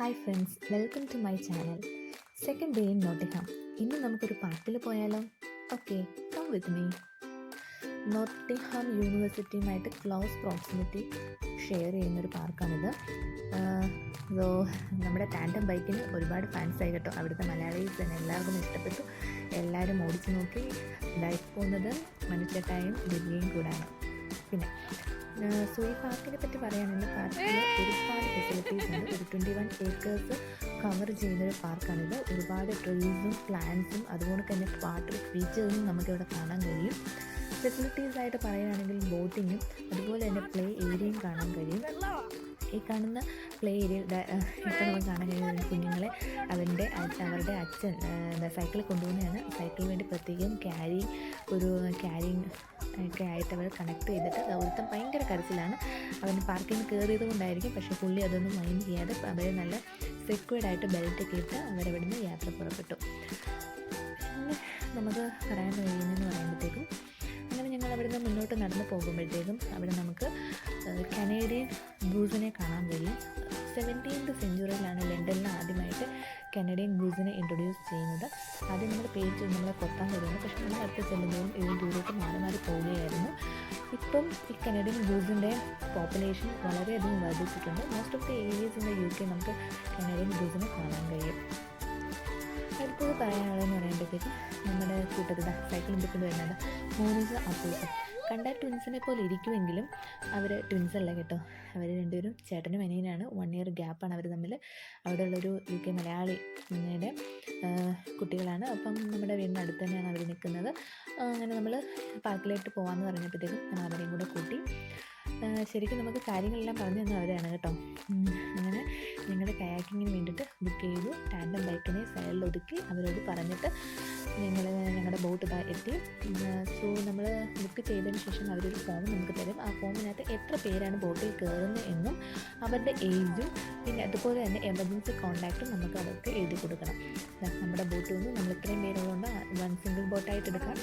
Hi friends, welcome to my channel. Second day in Nottingham. ഇന്ന് നമുക്കൊരു പാർക്കിൽ പോയാലോ? Okay, come with me. Nottingham യൂണിവേഴ്സിറ്റിയുമായിട്ട് ക്ലോസ് പ്രോക്സിമിറ്റി ഷെയർ ചെയ്യുന്നൊരു പാർക്കാണിത്. സോ നമ്മുടെ ടാൻഡം ബൈക്കിന് ഒരുപാട് ഫാൻസായി കേട്ടോ. അവിടുത്തെ മലയാളീസ് തന്നെ എല്ലാവർക്കും ഇഷ്ടപ്പെട്ടു. എല്ലാവരും ഓടിച്ചു നോക്കി. ബൈക്ക് പോകുന്നത് മനുഷ്യട്ടായും ദിവ്യയും കൂടാണ്. പിന്നെ സോ ഈ പാർക്കിനെ പറ്റി പറയുകയാണെങ്കിൽ പാർക്കിൽ ഒരുപാട് ഫെസിലിറ്റീസ് ഉണ്ട്. ഒരു 21 ഏക്കേഴ്സ് കവർ ചെയ്യുന്നൊരു പാർക്കാണിത്. ഒരുപാട് ട്രീസും പ്ലാന്റ്സും അതുപോലെ തന്നെ വാട്ടർ ഫീച്ചേഴ്സും നമുക്കിവിടെ കാണാൻ കഴിയും. ഫെസിലിറ്റീസായിട്ട് പറയുകയാണെങ്കിൽ ബോട്ടിങ്ങും അതുപോലെ തന്നെ പ്ലേ ഏരിയയും കാണാൻ കഴിയും. ഈ കാണുന്ന പ്ലേ ഏരിയ ഇപ്പോൾ നമുക്ക് കാണാൻ കഴിയുന്ന കുഞ്ഞുങ്ങളെ അവരുടെ അച്ഛൻ സൈക്കിളിൽ കൊണ്ടുപോകുന്നതാണ്. സൈക്കിളിന് വേണ്ടി പ്രത്യേകം ക്യാരിങ് ഒക്കെ ആയിട്ട് അവർ കണക്ട് ചെയ്തിട്ട് ഒരുത്തം ഭയങ്കര കരച്ചിലാണ്. അവന് പാർക്കിൽ നിന്ന് കയറിയത് കൊണ്ടായിരിക്കും. പക്ഷേ പുള്ളി അതൊന്നും മൈൻഡ് ചെയ്യാതെ അവരെ നല്ല സെക്യൂർഡായിട്ട് ബെൽറ്റൊക്കെ ഇട്ട് അവരവിടെ നിന്ന് യാത്ര പുറപ്പെട്ടു. പിന്നെ നമുക്ക് പറയാൻ കഴിയുന്നതെന്ന് പറയുമ്പോഴത്തേക്കും അങ്ങനെ ഞങ്ങൾ അവിടെ നിന്ന് മുന്നോട്ട് നടന്നു പോകുമ്പോഴത്തേക്കും അവിടെ നമുക്ക് കനേഡിയൻ ഗൂസിനെ കാണാൻ കഴിയും. 17th സെഞ്ച്വറിയിലാണ് ലണ്ടനിൽ ആദ്യമായിട്ട് കനേഡിയൻ ഗൂസിനെ ഇൻട്രൊഡ്യൂസ് ചെയ്യുന്നത്. ആദ്യം നമ്മുടെ പേജ് നമ്മളെ കൊത്താൻ കഴിയുന്നു. പക്ഷേ നമ്മൾ അടുത്ത് ചെല്ലുമ്പോഴും ഇത് ദൂരത്ത് മാറി പോവുകയായിരുന്നു. ഇപ്പം ഈ കനേഡിയൻ ഗൂസിൻ്റെ പോപ്പുലേഷൻ വളരെയധികം വർദ്ധിച്ചിട്ടുണ്ട്. Most of the areas in the UK നമുക്ക് കനേഡിയൻ ഗൂസിനെ കാണാൻ കഴിയും. അടുത്തത് പറയാനുള്ളതെന്ന് പറയുമ്പോഴത്തേക്കും നമ്മുടെ കൂട്ടത്തിൽ സൈക്കിൾ ബുക്കിൽ വരുന്നത് മോനിസ അപ്പൂസ. കണ്ടാൽ ട്വിൻസിനെ പോലെ ഇരിക്കുമെങ്കിലും അവർ ട്വിൻസല്ല കേട്ടോ. അവർ രണ്ടുപേരും ചേട്ടനും അനിയനാണ്. 1 year ഗ്യാപ്പാണ് അവർ തമ്മിൽ. അവിടെയുള്ളൊരു UK മലയാളിയുടെ കുട്ടികളാണ്. അപ്പം നമ്മുടെ വീടിൻ്റെ അടുത്ത് തന്നെയാണ് അവർ നിൽക്കുന്നത്. അങ്ങനെ നമ്മൾ പാർക്കിലേക്ക് പോകാമെന്ന് പറഞ്ഞപ്പോഴത്തേക്കും നമ്മൾ അവരെയും കൂടെ കൂട്ടി. ശരിക്കും നമുക്ക് കാര്യങ്ങളെല്ലാം പറഞ്ഞു തന്നത് അവരാണ് കേട്ടോ. അങ്ങനെ ഞങ്ങളുടെ കയാക്കിങ്ങിന് വേണ്ടിയിട്ട് ബുക്ക് ചെയ്തു. ടാൻഡം ബൈക്കിനെ സൈഡിൽ ഒതുക്കി അവരോട് പറഞ്ഞിട്ട് ഞങ്ങളുടെ ബോട്ട് എത്തി. സോ നമ്മൾ ബുക്ക് ചെയ്തതിന് ശേഷം അവരൊരു ഫോം നമുക്ക് തരും. ആ ഫോമിനകത്ത് എത്ര പേരാണ് ബോട്ടിൽ കയറുന്നത് എന്നും അവരുടെ ഏജും പിന്നെ അതുപോലെ തന്നെ എമർജൻസി കോൺടാക്റ്റും നമുക്ക് അവർക്ക് എഴുതി കൊടുക്കണം. നമ്മുടെ ബോട്ടിൽ നിന്ന് നമ്മൾ ഇത്രയും പേരുള്ളതുകൊണ്ട് 1 സിംഗിൾ ബോട്ടായിട്ട് എടുക്കാം.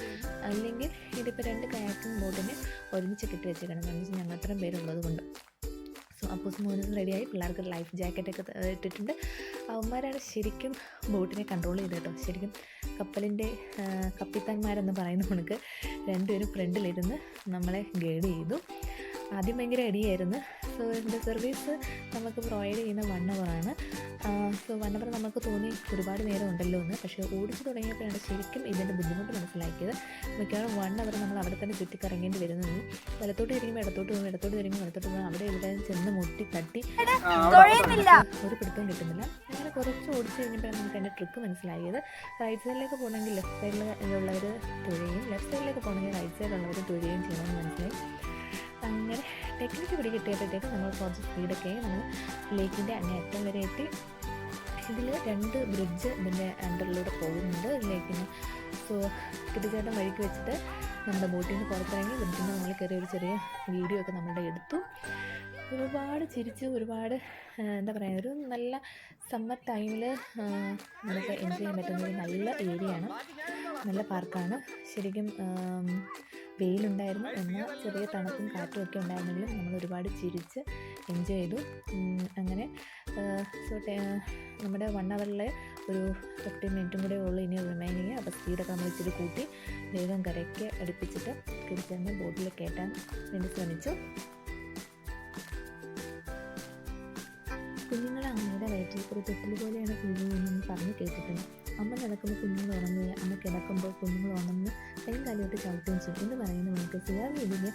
അല്ലെങ്കിൽ ഇതിപ്പോൾ 2 കയാക്കിംഗ് ബോട്ടിനെ ഒരുമിച്ച് കെട്ടി വെച്ചേക്കണം. എന്ന് വെച്ചാൽ ഞങ്ങൾ അത്രയും പേരുള്ളത് കൊണ്ട്. സോ അപ്പൂസ് മോനും റെഡിയായി. പിള്ളേർക്ക് ലൈഫ് ജാക്കറ്റൊക്കെ ഇട്ടിട്ടുണ്ട്. അവന്മാരാണ് ശരിക്കും ബോട്ടിനെ കൺട്രോൾ ചെയ്ത് കേട്ടോ. ശരിക്കും കപ്പലിൻ്റെ കപ്പിത്താന്മാരെന്ന് പറയുന്ന കണക്ക് രണ്ടുപേരും ഫ്രണ്ടിലിരുന്ന് നമ്മളെ ഗൈഡ് ചെയ്തു. ആദ്യം ഭയങ്കര അടിയായിരുന്നു. സോ ഇതിൻ്റെ സർവീസ് നമുക്ക് പ്രൊവൈഡ് ചെയ്യുന്ന 1 hour ആണ്. സോ 1 hour നമുക്ക് തോന്നി ഒരുപാട് നേരം ഉണ്ടല്ലോ എന്ന്. പക്ഷേ ഓടിച്ചു തുടങ്ങിയപ്പോഴാണ് ശരിക്കും ഇതിൻ്റെ ബുദ്ധിമുട്ട് മനസ്സിലാക്കിയത്. മിക്കവാറും 1 hour നമ്മൾ അവിടെ തന്നെ ചുറ്റിക്കറങ്ങേണ്ടി വരുന്നത്. വലത്തോട്ട് തിരിക്കുമ്പോൾ ഇടത്തോട്ട് പോകും, ഇടത്തോട്ട് തിരിക്കുമ്പോൾ വലത്തോട്ട് പോകും. അവിടെ ഇവിടെ ചെന്ന് മുട്ടി തട്ടി ഒരു പിടുത്തവും കിട്ടുന്നില്ല. അങ്ങനെ കുറച്ച് ഓടിച്ചു കഴിഞ്ഞപ്പോഴാണ് നമുക്ക് അതിൻ്റെ ട്രിക്ക് മനസ്സിലായത്. റൈറ്റ് സൈഡിലേക്ക് പോകണമെങ്കിൽ ലെഫ്റ്റ് സൈഡിലുള്ളവർ തുഴയും, ലെഫ്റ്റ് സൈഡിലേക്ക് പോകണമെങ്കിൽ റൈറ്റ് സൈഡിലുള്ളവർ തുഴയും ചെയ്യണമെന്ന് മനസ്സിലായി. അങ്ങനെ ടെക്നിക്ക് പിടികിട്ടിയപ്പോഴത്തേക്കും നമ്മൾ കുറച്ച് സ്പീഡൊക്കെ നമ്മൾ ലേക്കിൻ്റെ അങ്ങേയറ്റം വരെ എത്തി. ഇതിൽ 2 ബ്രിഡ്ജ് ഇതിൻ്റെ അണ്ടറിലൂടെ പോകുന്നുണ്ട് ലേക്കിന്. സോ കിട്ടിച്ചേട്ടൻ വഴിക്ക് വെച്ചിട്ട് നമ്മുടെ ബോട്ടിൽ നിന്ന് പുറത്തിറങ്ങി ബ്രിഡ്ജിൻ്റെ നമ്മൾ കയറി ഒരു ചെറിയ വീഡിയോ ഒക്കെ നമ്മളുടെ എടുത്തു. ഒരുപാട് ചിരിച്ച് ഒരുപാട് എന്താ പറയുക, ഒരു നല്ല സമ്മർ ടൈമിൽ നമുക്ക് എൻജോയ് ചെയ്യാൻ പറ്റുന്ന ഒരു നല്ല ഏരിയയാണ്, നല്ല പാർക്കാണ്. ശരിക്കും വെയിലുണ്ടായിരുന്നു, എന്നാൽ ചെറിയ തണുപ്പും കാറ്റും ഒക്കെ ഉണ്ടായിരുന്നെങ്കിലും നമ്മൾ ഒരുപാട് ചിരിച്ച് എൻജോയ് ചെയ്തു. അങ്ങനെ സോ നമ്മുടെ 1 hourലെ ഒരു 15 minute കൂടെ ഉള്ളൂ ഇനി റിമൈനിങ്. അപ്പോൾ സ്പീഡൊക്കെ നമ്മൾ ഇച്ചിരി കൂട്ടി വേഗം കരയ്ക്ക് അടുപ്പിച്ചിട്ട് തിരിച്ചെന്ന് ബോട്ടിൽ കയറ്റാൻ വേണ്ടി ശ്രമിച്ചു. കുഞ്ഞുങ്ങളെ അമ്മയുടെ വയറ്റിൽ ഒരു തൊട്ടിൽ പോലെയാണ് കുഞ്ഞുങ്ങളെന്ന് പറഞ്ഞ് കേട്ടിട്ടുണ്ട്. അമ്മ നടക്കുമ്പോൾ കുഞ്ഞുങ്ങൾ ഉണങ്ങുകയും അമ്മ കിടക്കുമ്പോൾ കുഞ്ഞുങ്ങൾ ഉണങ്ങി കൈയും കാലുമായിട്ട് ചവിട്ടുകയും ചെയ്യും എന്ന് പറയുന്ന നമുക്ക് ചെയ്യാൻ വേണ്ടി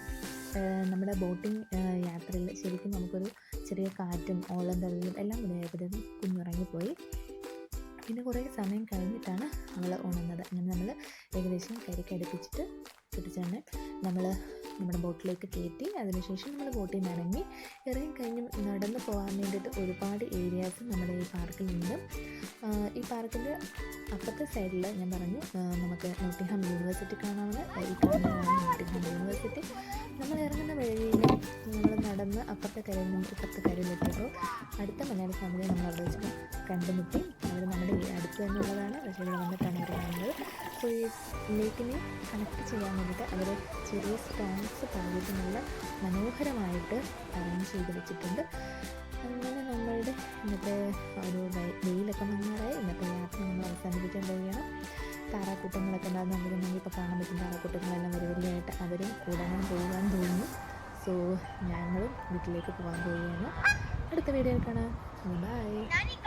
നമ്മുടെ ബോട്ടിംഗ് യാത്രയിൽ ശരിക്കും നമുക്കൊരു ചെറിയ കാറ്റും ഓളം തള്ളിയും എല്ലാം കൂടെ ആയപ്പോഴത്തേക്കും കുഞ്ഞുറങ്ങിപ്പോയി. പിന്നെ കുറേ സമയം കഴിഞ്ഞിട്ടാണ് അവൾ ഉണർന്നത്. അങ്ങനെ നമ്മൾ ഏകദേശം കരയ്ക്ക് അടുപ്പിച്ചിട്ട് തിരിച്ചെന്നെ നമ്മൾ നമ്മുടെ ബോട്ടിലേക്ക് കയറ്റി. അതിനുശേഷം നമ്മൾ ബോട്ടിൽ നിന്ന് ഇറങ്ങിക്കഴിഞ്ഞ് നടന്നു പോകാൻ വേണ്ടിയിട്ട് ഒരുപാട് ഏരിയാസ് നമ്മുടെ ഈ പാർക്കിലുണ്ട്. ഈ പാർക്കിൻ്റെ അപ്പുറത്തെ സൈഡിൽ ഞാൻ പറഞ്ഞു നമുക്ക് നോട്ടിഹാം യൂണിവേഴ്സിറ്റി കാണാവുന്ന. ഈ കാണുന്നതാണ് നോട്ടിഹാം യൂണിവേഴ്സിറ്റി. നമ്മൾ ഇറങ്ങുന്ന വഴിയിൽ നമ്മൾ നടന്ന് അപ്പുറത്തെ കരയിൽ നിന്ന് ഇപ്പുറത്തെ കരയിലെത്തിയപ്പോൾ അടുത്ത മലയാളി ഫാമിലി നമ്മൾ അവിടെ വെച്ച് കണ്ടുമുട്ടി. അവർ നമ്മുടെ അടുത്ത് തന്നെ ഉള്ളതാണ്. പക്ഷേ ഇവിടെ വന്നിട്ടാണ് അവർ കാണുന്നത്. സോ ഈ ലേക്കിനെ കണക്ട് ചെയ്യാൻ വേണ്ടിയിട്ട് അവർ ചെറിയ സ്റ്റോൺസ് പാകിയിട്ട് നല്ല മനോഹരമായിട്ട് അറേഞ്ച് ചെയ്ത് വെച്ചിട്ടുണ്ട്. അങ്ങനെ നമ്മളുടെ ഇന്നത്തെ ഒരു വെയിലൊക്കെ മങ്ങാറായി ഇന്നത്തെ യാത്ര നമ്മൾ അവസാനിപ്പിക്കാൻ പോവുകയാണ്. താറാക്കൂട്ടങ്ങളൊക്കെ ഉണ്ടാകുന്ന നമുക്ക് ഇപ്പോൾ കാണാൻ പറ്റും. താറാക്കൂട്ടങ്ങളെല്ലാം വരിവരിയായിട്ട് അവരും കൂടാൻ പോകാൻ തോന്നുന്നു. സോ ഞങ്ങളും വീട്ടിലേക്ക് പോകാൻ പോവുകയാണ്. അടുത്ത വീഡിയോയിൽ കാണാം. ബൈ.